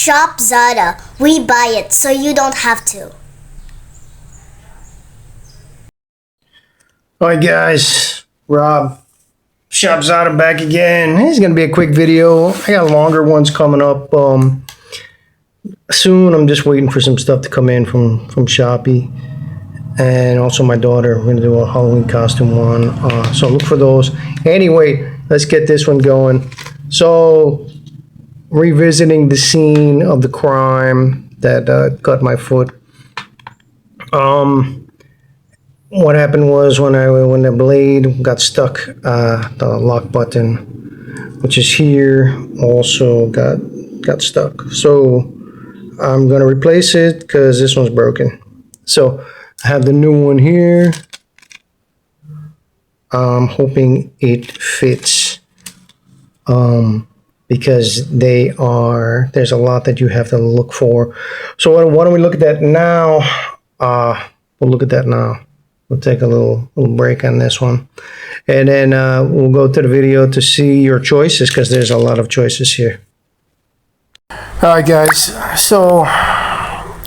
Shop Zada. We buy it so you don't have to. Alright guys, Rob, Shop Zada back again. This is going to be a quick video. I got longer ones coming up soon. I'm just waiting for some stuff to come in from Shopee. And also my daughter, we're going to do a Halloween costume one. So look for those. Anyway, let's get this one going. So, revisiting the scene of the crime that cut my foot. What happened was when the blade got stuck, the lock button, which is here, also got stuck. So I'm gonna replace it because this one's broken. So I have the new one here. I'm hoping it fits. Because there's a lot that you have to look for. So why don't we look at that now? We'll look at that now. We'll take a little break on this one. And then we'll go to the video to see your choices because there's a lot of choices here. All right, guys. So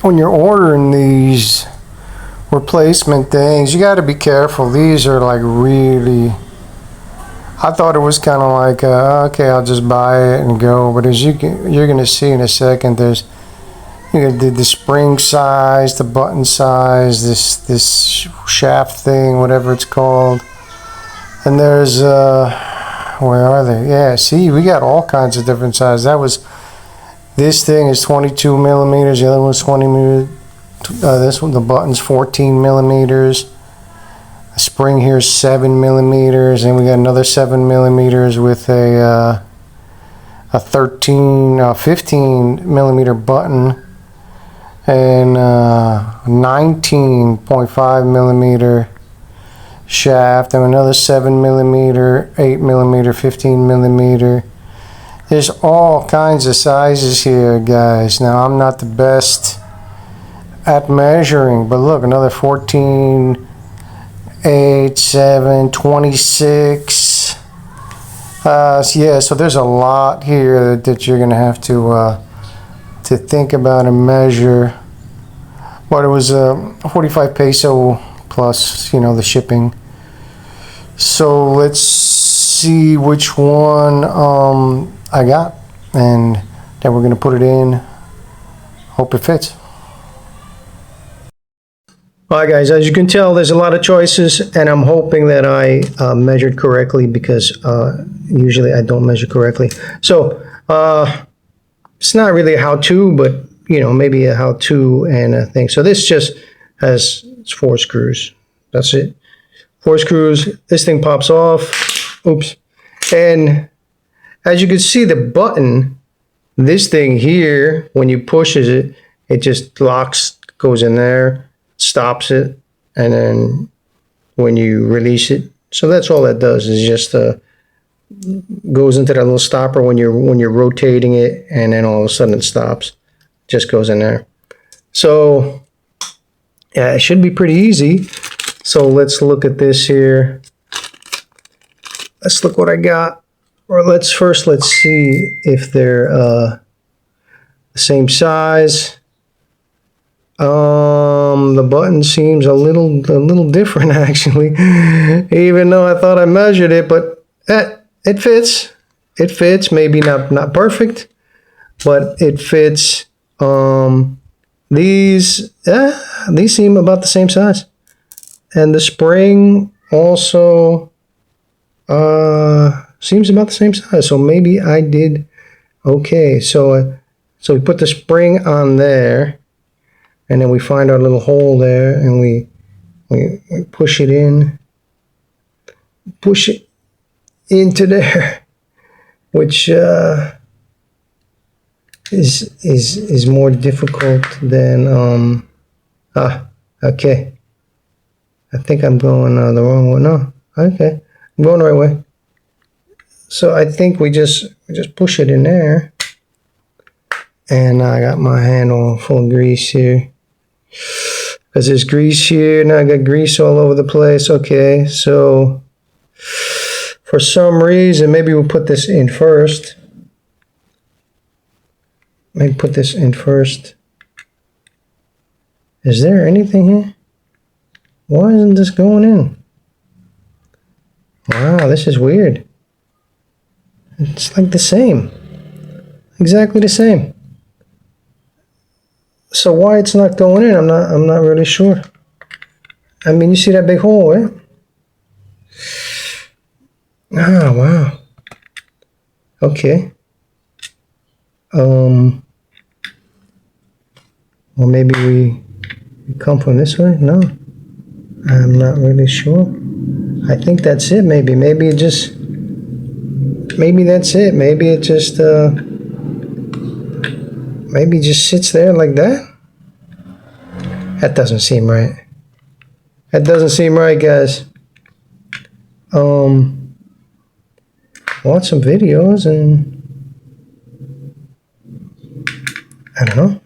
when you're ordering these replacement things, you got to be careful. These are like really... I thought it was kind of like, okay, I'll just buy it and go. But as you're going to see in a second, there's the spring size, the button size, this shaft thing, whatever it's called. And there's, where are they? Yeah, see, we got all kinds of different sizes. This thing is 22 millimeters. The other one's 20 millimeters. This one, the button's 14 millimeters. Spring here is 7 millimeters, and we got another 7 millimeters with a 15 millimeter button and 19.5 millimeter shaft, and another 7 millimeter, 8 millimeter, 15 millimeter. There's all kinds of sizes here, guys. Now I'm not the best at measuring, but look, another 14, 8, 7, 26. Yeah, so there's a lot here that you're gonna have to think about and measure. But it was 45 peso plus, the shipping. So let's see which one I got, and then we're gonna put it in. Hope it fits. Alright guys, as you can tell, there's a lot of choices, and I'm hoping that I measured correctly because usually I don't measure correctly. So it's not really a how-to, but maybe a how-to and a thing. So this just has 4 screws. That's it. 4 screws. This thing pops off. Oops. And as you can see, the button, this thing here, when you push it, it just locks, goes in there, stops it, and then when you release it, so that's all that does, is just goes into that little stopper when you're rotating it, and then all of a sudden it stops, just goes in there. So yeah, it should be pretty easy. So let's look at this here. Let's look what I got. Or let's see if they're the same size. The button seems a little different actually, even though I thought I measured it, but it fits. It fits, maybe not perfect, but it fits. These seem about the same size, and the spring also seems about the same size. So maybe I did okay. So we put the spring on there. And then we find our little hole there, and we push it in, push it into there, which is more difficult than okay. I think I'm going the wrong way. No, okay, I'm going the right way. So I think we just push it in there, and I got my hand all full of grease here. Because there's grease here, and I got grease all over the place. Okay, so for some reason, maybe we'll put this in first. maybe put this in first. Is there anything here? Why isn't this going in? Wow, this is weird. It's like the same. Exactly the same. So why it's not going in, I'm not really sure. I mean, you see that big hole, right? Ah, wow. Okay. Well, maybe we come from this way? No. I'm not really sure. I think that's it, maybe. Maybe that's it. Maybe it just, maybe it just sits there like that. That doesn't seem right. That doesn't seem right, guys. Watch some videos and I don't know.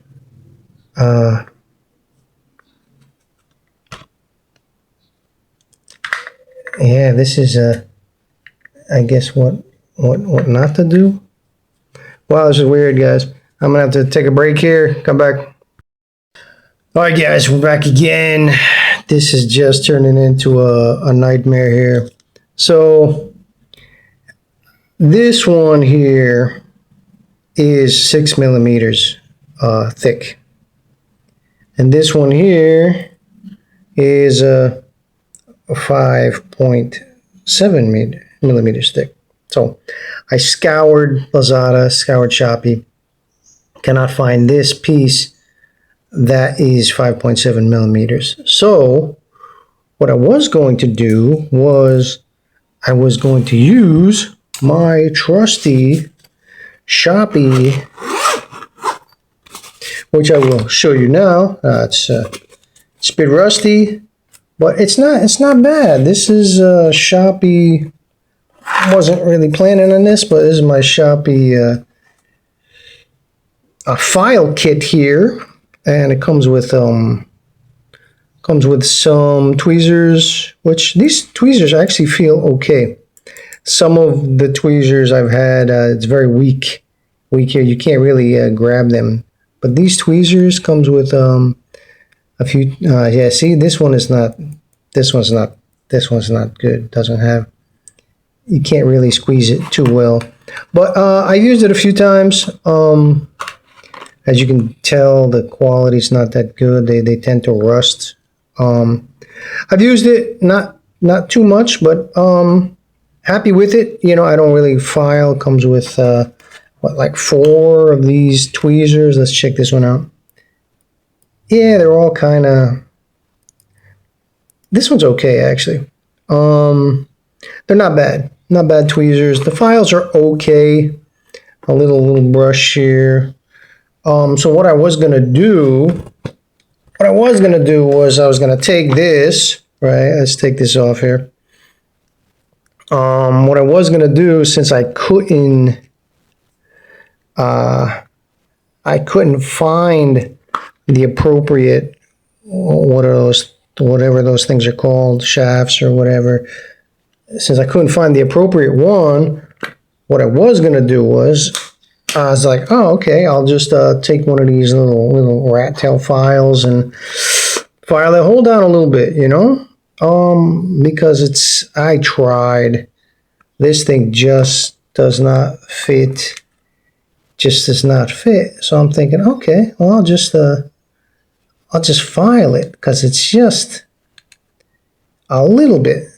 Yeah, this is I guess what not to do. Wow, this is weird, guys. I'm gonna have to take a break here. Come back. All right, guys, we're back again. This is just turning into a nightmare here. So this one here is 6 millimeters thick, and this one here is 5.7 millimeters thick. So I scoured Lazada, scoured Shopee, cannot find this piece that is 5.7 millimeters. So what I was going to do was I was going to use my trusty Shopee, which I will show you now. It's a bit rusty, but it's not bad. This is Shopee. I wasn't really planning on this, but this is my Shopee a file kit here, and it comes with some tweezers, which these tweezers actually feel okay. Some of the tweezers I've had, it's very weak here. You can't really grab them, but these tweezers comes with a few. Yeah, see, this one's not good. Doesn't have. You can't really squeeze it too well, but I used it a few times. As you can tell, the quality's not that good. They tend to rust. I've used it not too much, but happy with it. You know, I don't really file. Comes with like 4 of these tweezers. Let's check this one out. Yeah, they're all kind of. This one's okay actually. They're not bad. Not bad tweezers. The files are okay. A little brush here. So what I was gonna do was I was gonna take this, right? Let's take this off here. What I was gonna do, since I couldn't find the appropriate, whatever those things are called, shafts or whatever. Since I couldn't find the appropriate one, what I was gonna do was I was like, oh, okay, I'll just take one of these little rat tail files and file that hole down a little bit, you know? Because I tried. This thing just does not fit. Just does not fit. So I'm thinking, okay, well, I'll just file it because it's just a little bit.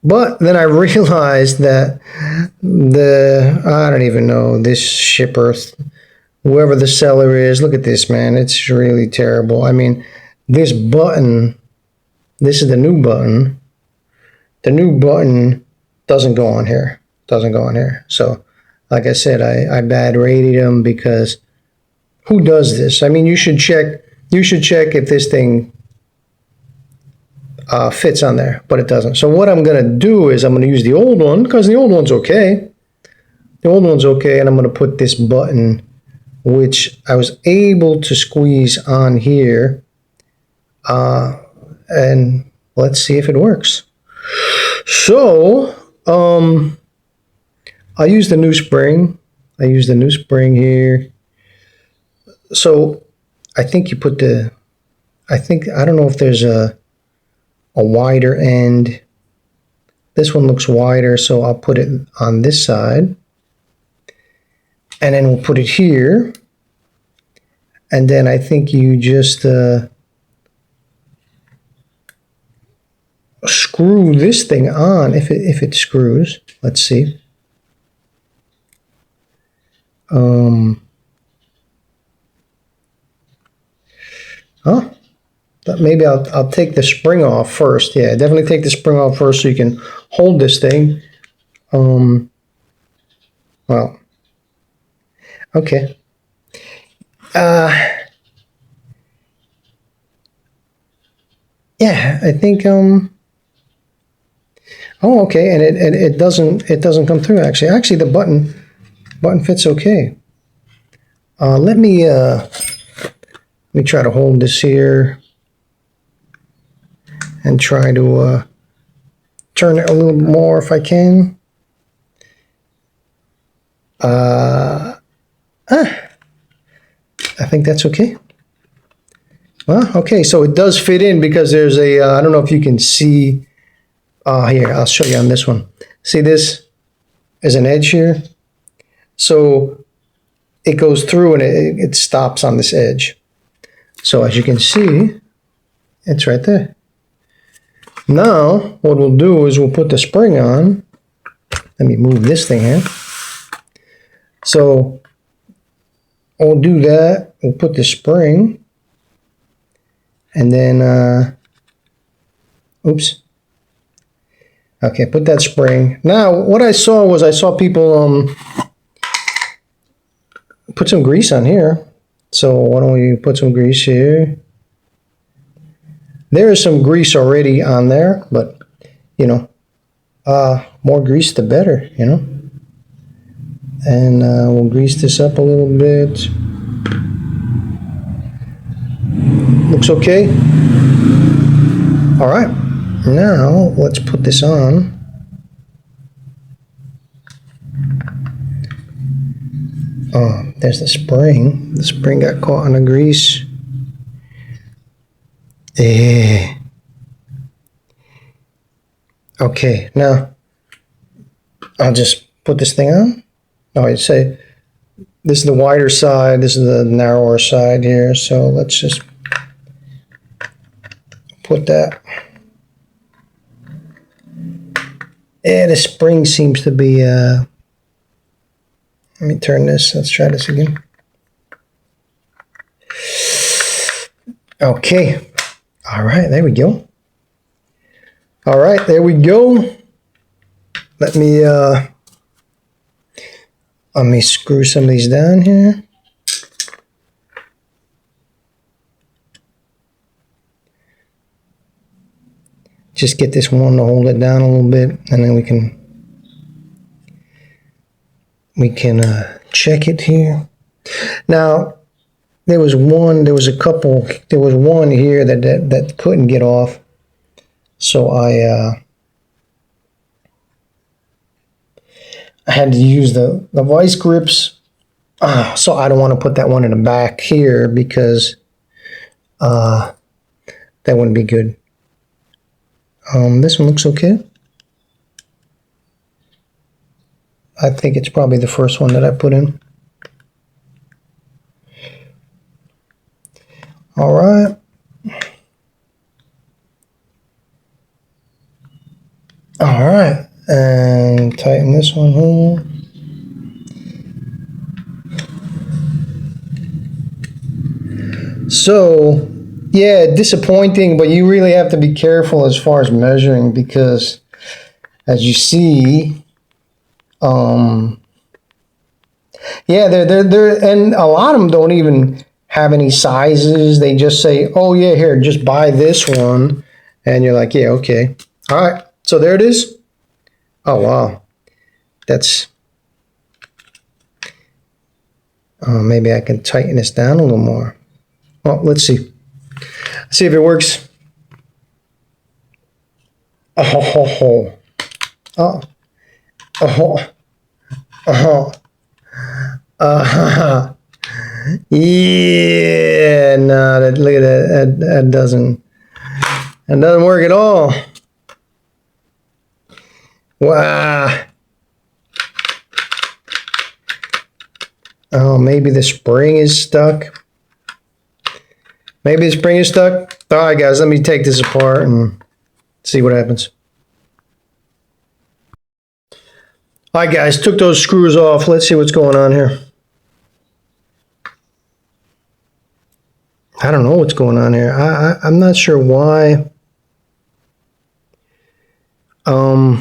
But then I realized that I don't even know, this shipper, whoever the seller is, look at this, man. It's really terrible. I mean, this button, this is the new button. The new button doesn't go on here. So, like I said, I bad rated them because who does this? I mean, you should check if this thing fits on there, but it doesn't. So what I'm going to do is I'm going to use the old one because the old one's okay. And I'm going to put this button, which I was able to squeeze on here, and let's see if it works. So I used the new spring. I use the new spring here. So I think you put the, I don't know if there's a wider end. This one looks wider, so I'll put it on this side. And then we'll put it here. And then I think you just screw this thing on, if it screws. Let's see. Maybe I'll take the spring off first. Yeah, definitely take the spring off first so you can hold this thing. Well, okay. Yeah, I think oh, okay, and it doesn't come through actually. Actually, the button fits okay. Let me try to hold this here and try to turn it a little more if I can. I think that's okay. Well, okay, so it does fit in because there's a, I don't know if you can see, here, I'll show you on this one. See this? There's an edge here. So it goes through and it stops on this edge. So as you can see, it's right there. Now, what we'll do is we'll put the spring on. Let me move this thing here. So we'll do that. We'll put the spring. And then, oops. Okay, put that spring. Now, what I saw people put some grease on here. So why don't we put some grease here? There is some grease already on there, but, you know, more grease the better, you know. And we'll grease this up a little bit. Looks okay. All right, now let's put this on. Oh, there's the spring. The spring got caught on the grease. Okay, now I'll just put this thing on. Oh, I'd say this is the wider side, this is the narrower side here. So let's just put that. Yeah, the spring seems to be, let me turn this, let's try this again. Okay. All right, there we go. All right, there we go. Let me screw some of these down here. Just get this one to hold it down a little bit, and then we can check it here. Now, there was one here that couldn't get off. So I had to use the vice grips. So I don't want to put that one in the back here because that wouldn't be good. This one looks okay. I think it's probably the first one that I put in. All right. All right, and tighten this one here. So, yeah, disappointing, but you really have to be careful as far as measuring because, as you see, yeah, they're and a lot of them don't even have any sizes. They just say, "Oh yeah, here, just buy this one," and you're like, "Yeah, okay, all right." So there it is. Oh wow, that's. Maybe I can tighten this down a little more. Well, let's see. See if it works. Oh, oh, oh, oh, Uh, yeah, no, look at that. That doesn't work at all. Wow. Oh, maybe the spring is stuck. Maybe the spring is stuck. All right, guys, let me take this apart and see what happens. All right, guys, took those screws off. Let's see what's going on here. I don't know what's going on here. I'm not sure why. You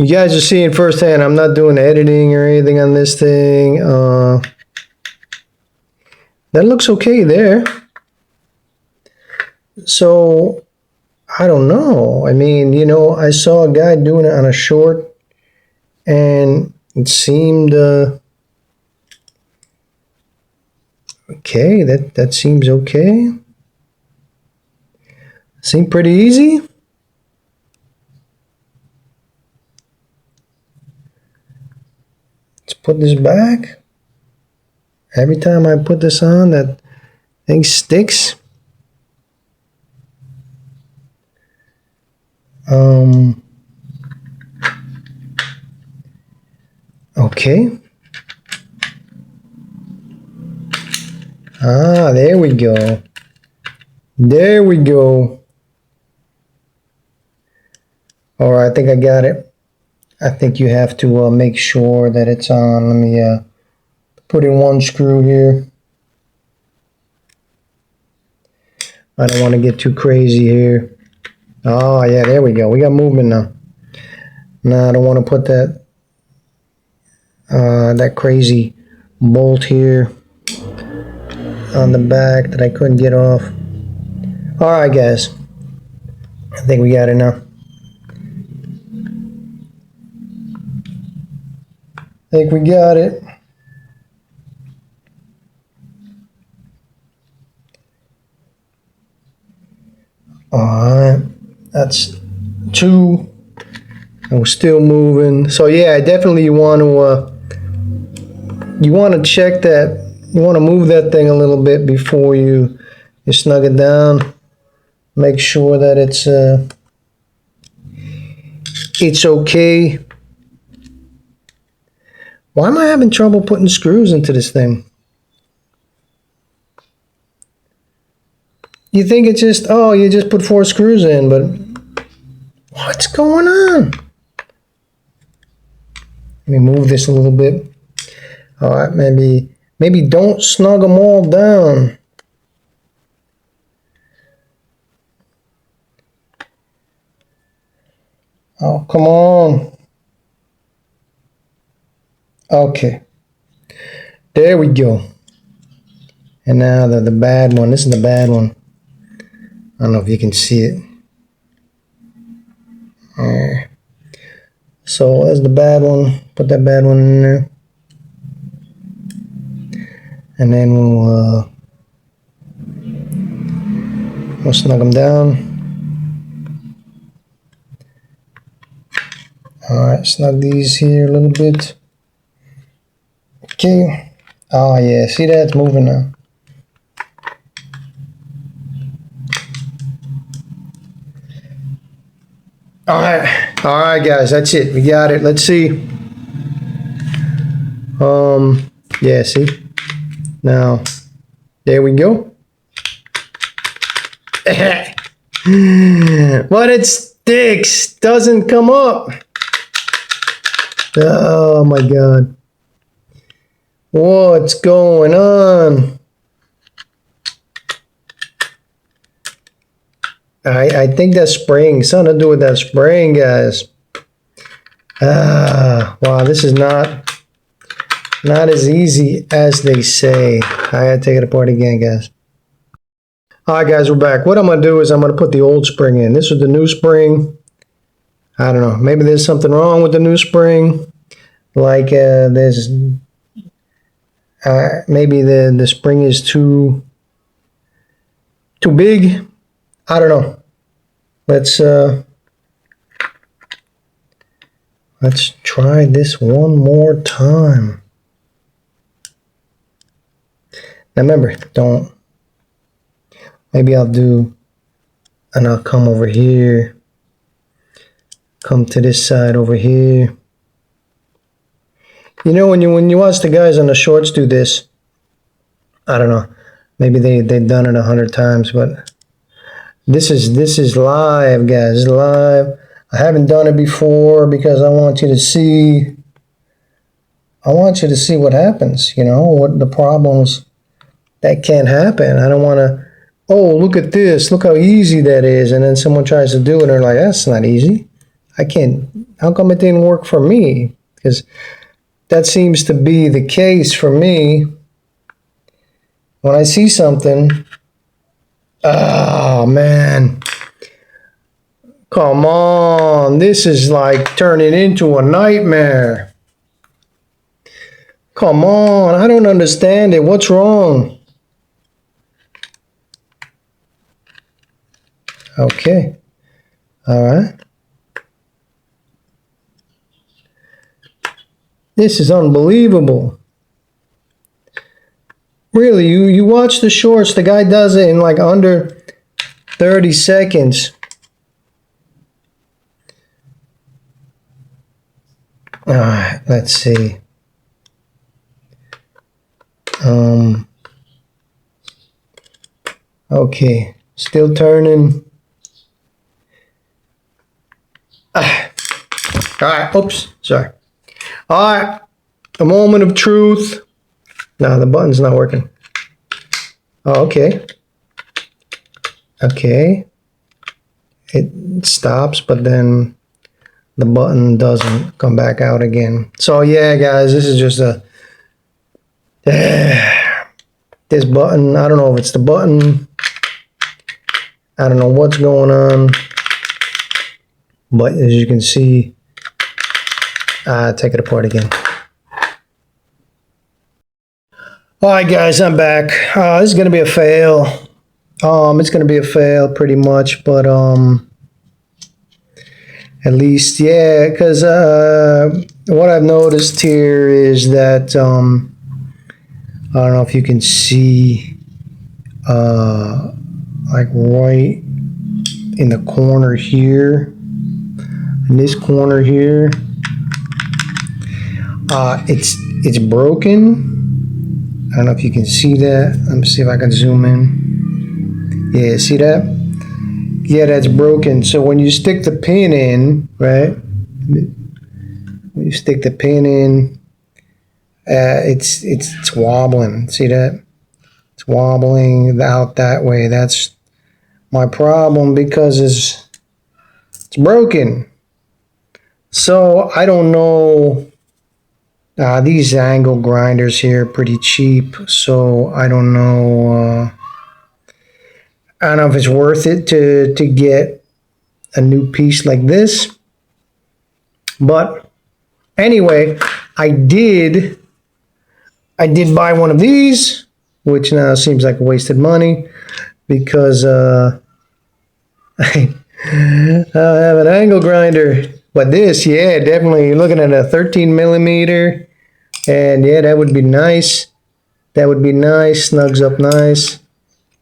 guys are seeing firsthand. I'm not doing editing or anything on this thing. That looks okay there. So, I don't know. I mean, you know, I saw a guy doing it on a short, and it seemed okay. That seems okay. Seemed pretty easy. Let's put this back. Every time I put this on, that thing sticks. Okay. Ah, there we go. There we go. All right, I think I got it. I think you have to make sure that it's on. Let me put in one screw here. I don't want to get too crazy here. Oh, yeah, there we go. We got movement now. Now, I don't want to put that that crazy bolt here on the back that I couldn't get off. All right, guys. I think we got it now. I think we got it. All right. That's 2. And we're still moving. So yeah, I definitely want to check that. You want to move that thing a little bit before you snug it down. Make sure that it's okay. Why am I having trouble putting screws into this thing? You think it's just, oh, you just put 4 screws in, but what's going on? Let me move this a little bit. All right, maybe don't snug them all down. Oh, come on. Okay. There we go. And now the bad one. This is the bad one. I don't know if you can see it. So that's the bad one. Put that bad one in there. And then we'll snug them down. Alright, snug these here a little bit. Okay. Oh yeah, see that? It's moving now. Alright guys, that's it. We got it. Let's see. Yeah, see? Now, there we go. But it sticks. Doesn't come up. Oh my God. What's going on? I think that spring, something to do with that spring, guys. Wow, this is not as easy as they say. I had to take it apart again, guys. All right, guys, we're back. What I'm going to do is I'm going to put the old spring in. This is the new spring. I don't know. Maybe there's something wrong with the new spring. Like there's maybe the spring is too big. I don't know. Let's Let's try this one more time. Now remember, don't, maybe I'll do, and I'll come over here, come to this side over here. You know, when you watch the guys on the shorts do this, I don't know, maybe they've done it 100 times, but this is live, guys, live. I haven't done it before because I want you to see what happens, you know, what the problems that can happen. I don't want to, oh, look at this, look how easy that is, and then someone tries to do it and they're like, that's not easy. I can't, how come it didn't work for me? Because that seems to be the case for me. When I see something, oh man, come on, this is like turning into a nightmare. Come on, I don't understand it. What's wrong? Okay, all right. This is unbelievable. Really, you watch the shorts, the guy does it in like under 30 seconds. All right, let's see. Okay, still turning. All right, oops, sorry. All right, a moment of truth. No, the button's not working. Oh, okay. Okay. It stops, but then the button doesn't come back out again. So yeah, guys, this is just a this button. I don't know if it's the button. I don't know what's going on. But as you can see, take it apart again. All right, guys, I'm back. This is gonna be a fail. It's gonna be a fail pretty much, but at least, yeah, because what I've noticed here is that I don't know if you can see, like right in the corner here, in this corner here, it's broken. I don't know if you can see that. Let me see if I can zoom in. Yeah, see that? Yeah, that's broken. So when you stick the pin in, right? When you stick the pin in, it's wobbling. See that? It's wobbling out that way. That's my problem because it's broken. So I don't know. These angle grinders here are pretty cheap, so I don't know. I don't know if it's worth it to get a new piece like this. But anyway, I did buy one of these, which now seems like wasted money because I have an angle grinder. But this, yeah, definitely you're looking at a 13 millimeter. And yeah, that would be nice. That would be nice. Snugs up nice.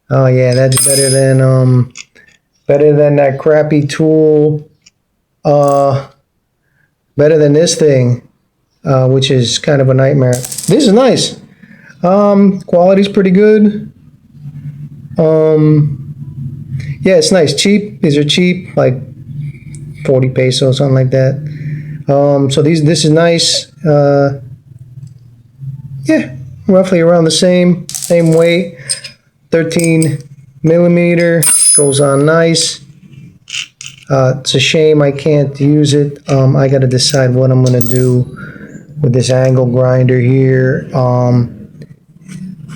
Oh yeah, that's better than that crappy tool. Better than this thing, which is kind of a nightmare. This is nice. Quality's pretty good. Yeah, it's nice. Cheap. These are cheap, like 40 pesos, something like that. So this is nice. Yeah, roughly around the same weight. 13 millimeter, goes on nice. It's a shame I can't use it. I got to decide what I'm going to do with this angle grinder here.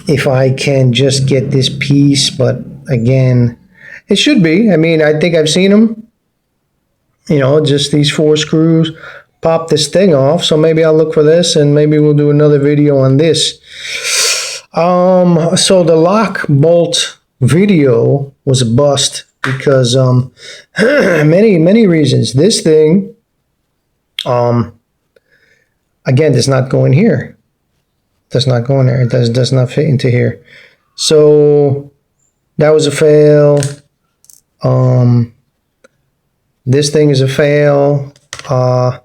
If I can just get this piece, but again, it should be. I mean, I think I've seen them. You know, just these 4 screws. Pop this thing off, so maybe I'll look for this and maybe we'll do another video on this. So the lock bolt video was a bust because many reasons. This thing Again, does not go in here. Does not go in there. It does not fit into here. So that was a fail. This thing is a fail. But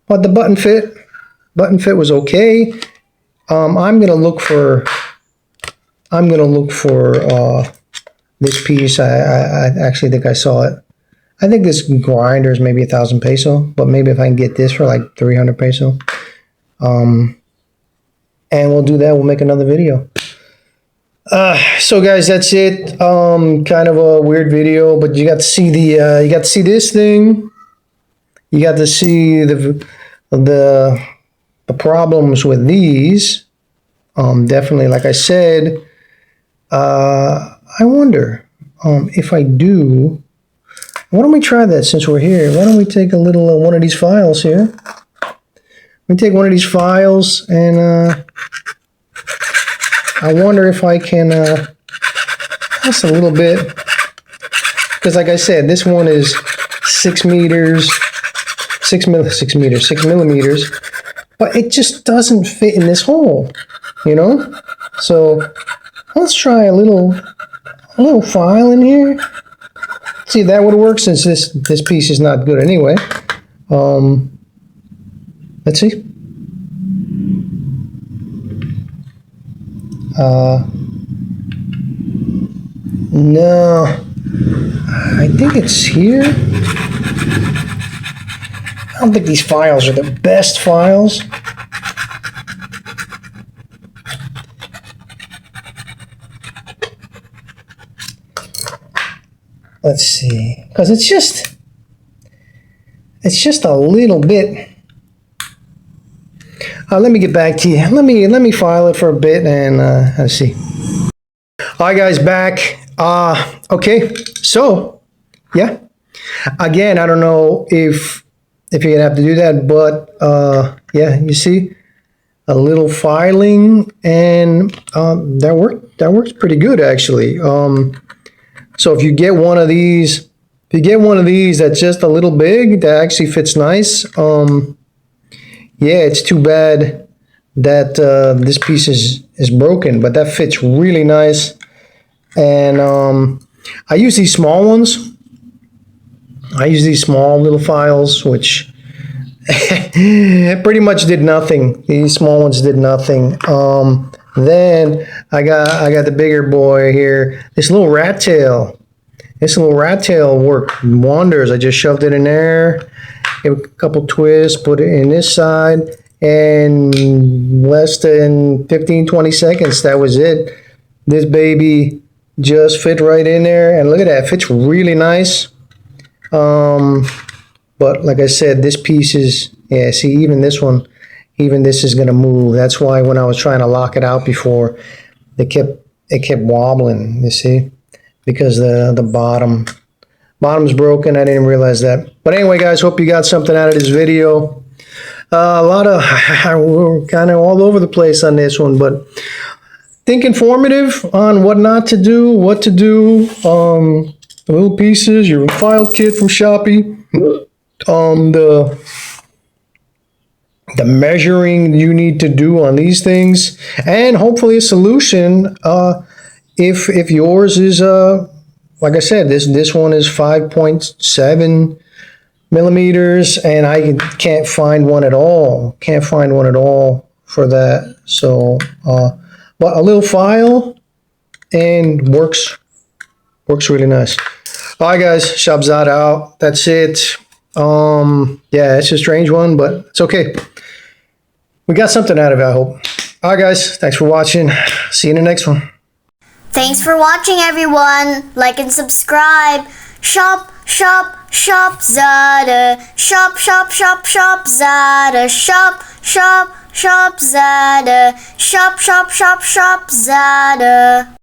the button fit. Button fit was okay. I'm gonna look for this piece. I actually think I saw it. I think this grinder is maybe 1,000 peso, but maybe if I can get this for like 300 peso. And we'll do that. We'll make another video. So guys, that's it. Kind of a weird video, but you got to see you got to see this thing. You got to see the problems with these. Definitely, like I said, I wonder if I do. Why don't we try that since we're here? Why don't we take a little one of these files here? We take one of these files and I wonder if I can just a little bit, because like I said, this one is 6 millimeters, but it just doesn't fit in this hole, you know. So let's try a little file in here. See if that would work, since this piece is not good anyway. Let's see. No, I think it's here. I don't think these files are the best files. Let's see, because it's just a little bit. Let me get back to you. Let me file it for a bit and let's see. All right, guys, back. Okay, so yeah. Again, I don't know if you're gonna have to do that, but yeah, you see a little filing, and that works pretty good actually. So if you get one of these, that's just a little big, that actually fits nice. Yeah, it's too bad that this piece is broken, but that fits really nice. And I use these small ones. I use these small little files, which pretty much did nothing. These small ones did nothing. Then I got the bigger boy here. This little rat tail. This little rat tail worked wonders. I just shoved it in there, gave it a couple twists, put it in this side, and less than 15-20 seconds, that was it. This baby just fit right in there, and look at that, it fits really nice. But like I said, this piece is, yeah, see, even this one, even this is gonna move. That's why when I was trying to lock it out before, it kept wobbling, you see, because the bottom's broken. I didn't realize that. But anyway, guys, hope you got something out of this video. A lot of, we're kind of all over the place on this one, but think informative on what not to do, what to do. The little pieces, your file kit from Shopee, the measuring you need to do on these things, and hopefully a solution if yours is like I said, this one is 5.7 millimeters, and I can't find one at all. Can't find one at all for that. So, but a little file and works really nice. All right, guys, Shabzad out. That's it. Yeah, it's a strange one, but it's okay. We got something out of it, I hope. All right, guys, thanks for watching. See you in the next one. Thanks for watching, everyone. Like and subscribe. Shop Zada. Shop Zada. Shop Zada. Shop Zada.